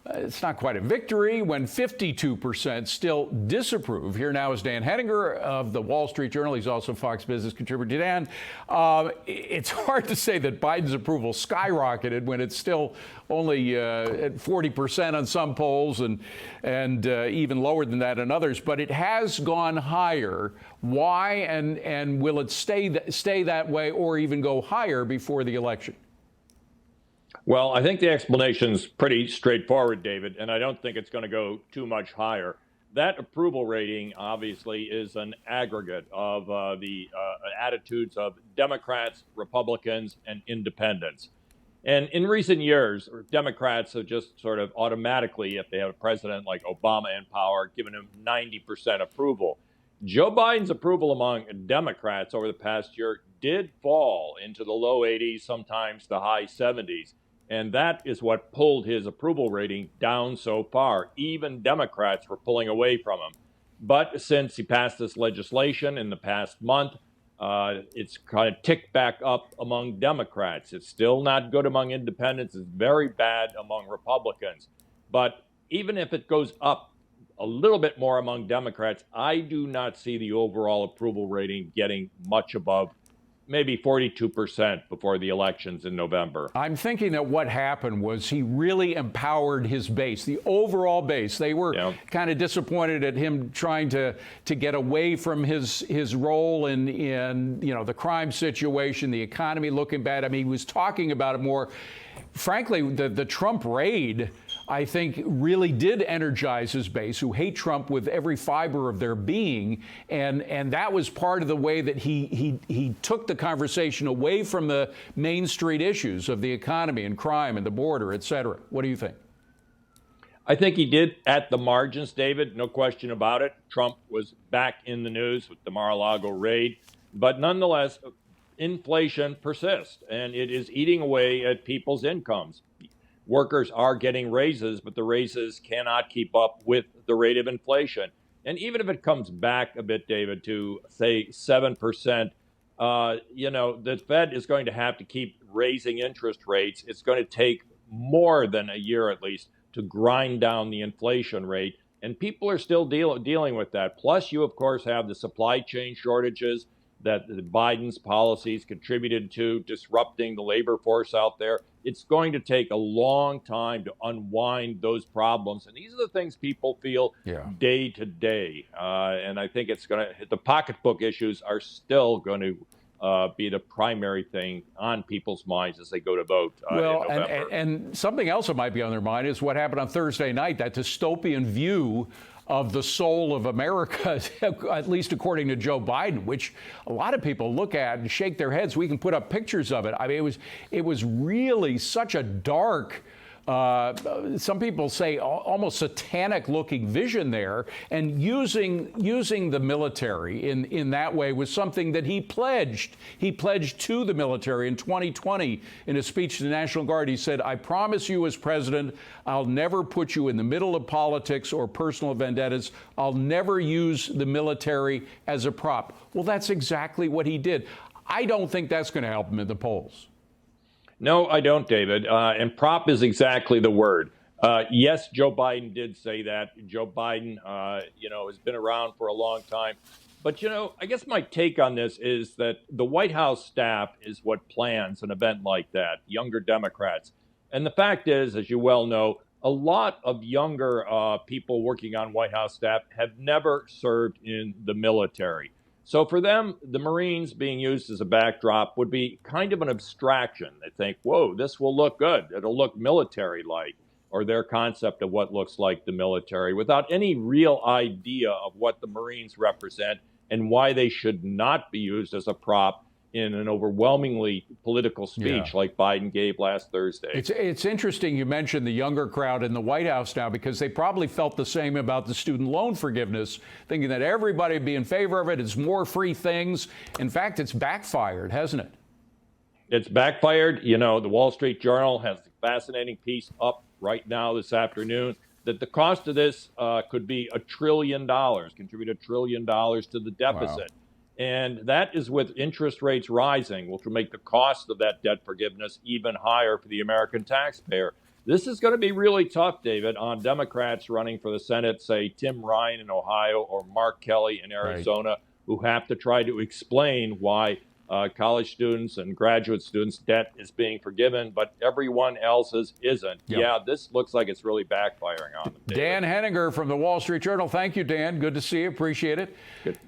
It's not quite a victory when 52% still disapprove. Here now is Dan Henninger of the Wall Street Journal. He's also Fox Business contributor. Dan, it's hard to say that Biden's approval skyrocketed when it's still only at 40% on some polls and even lower than that in others. But it has gone higher. Why? And will it stay that way or even go higher before the election? Well, I think the explanation's pretty straightforward, David, and I don't think it's going to go too much higher. That approval rating, obviously, is an aggregate of the attitudes of Democrats, Republicans, and independents. And in recent years, Democrats have just sort of automatically, if they have a president like Obama in power, given him 90% approval. Joe Biden's approval among Democrats over the past year did fall into the low 80s, sometimes the high 70s. And that is what pulled his approval rating down so far. Even Democrats were pulling away from him. But since he passed this legislation in the past month, it's kind of ticked back up among Democrats. It's still not good among independents. It's very bad among Republicans. But even if it goes up a little bit more among Democrats, I do not see the overall approval rating getting much above maybe 42% before the elections in November. I'm thinking that what happened was he really empowered his base, the overall base. They were kind of disappointed at him trying to get away from his role in the crime situation, the economy looking bad. I mean, he was talking about it more. Frankly, the Trump raid, I think, really did energize his base, who hate Trump with every fiber of their being. And that was part of the way that he took the conversation away from the Main Street issues of the economy and crime and the border, et cetera. What do you think? I think he did at the margins, David, no question about it. Trump was back in the news with the Mar-a-Lago raid. But nonetheless, inflation persists, and it is eating away at people's incomes. Workers are getting raises, but the raises cannot keep up with the rate of inflation. And even if it comes back a bit, David, to say 7%, the Fed is going to have to keep raising interest rates. It's going to take more than a year at least to grind down the inflation rate. And people are still dealing with that. Plus, you, of course, have the supply chain shortages that Biden's policies contributed to disrupting the labor force out there. It's going to take a long time to unwind those problems. And these are the things people feel day to day. And I think the pocketbook issues are still going to be the primary thing on people's minds as they go to vote in November. And something else that might be on their mind is what happened on Thursday night, that dystopian view of the soul of America, at least according to Joe Biden, which a lot of people look at and shake their heads. We can put up pictures of it. I mean, it was really such a dark, some people say almost satanic looking vision there, and using the military in that way was something that he pledged. He pledged to the military in 2020 in a speech to the National Guard. He said, "I promise you as president, I'll never put you in the middle of politics or personal vendettas. I'll never use the military as a prop." Well, that's exactly what he did. I don't think that's going to help him in the polls. No, I don't, David. And prop is exactly the word. Yes, Joe Biden did say that. Joe Biden, has been around for a long time. But, I guess my take on this is that the White House staff is what plans an event like that, younger Democrats. And the fact is, as you well know, a lot of younger people working on White House staff have never served in the military. So for them, the Marines being used as a backdrop would be kind of an abstraction. They think, whoa, this will look good. It'll look military-like, or their concept of what looks like the military, without any real idea of what the Marines represent and why they should not be used as a prop in an overwhelmingly political speech like Biden gave last Thursday. It's interesting you mentioned the younger crowd in the White House now, because they probably felt the same about the student loan forgiveness, thinking that everybody would be in favor of it. It's more free things. In fact, it's backfired, hasn't it? It's backfired. The Wall Street Journal has a fascinating piece up right now this afternoon that the cost of this could be $1 trillion, contribute $1 trillion to the deficit. Wow. And that is with interest rates rising, which will make the cost of that debt forgiveness even higher for the American taxpayer. This is going to be really tough, David, on Democrats running for the Senate, say Tim Ryan in Ohio or Mark Kelly in Arizona, who have to try to explain why college students and graduate students' debt is being forgiven, but everyone else's isn't. Yep. Yeah, this looks like it's really backfiring on them, David. Dan Henninger from the Wall Street Journal. Thank you, Dan. Good to see you. Appreciate it. Good.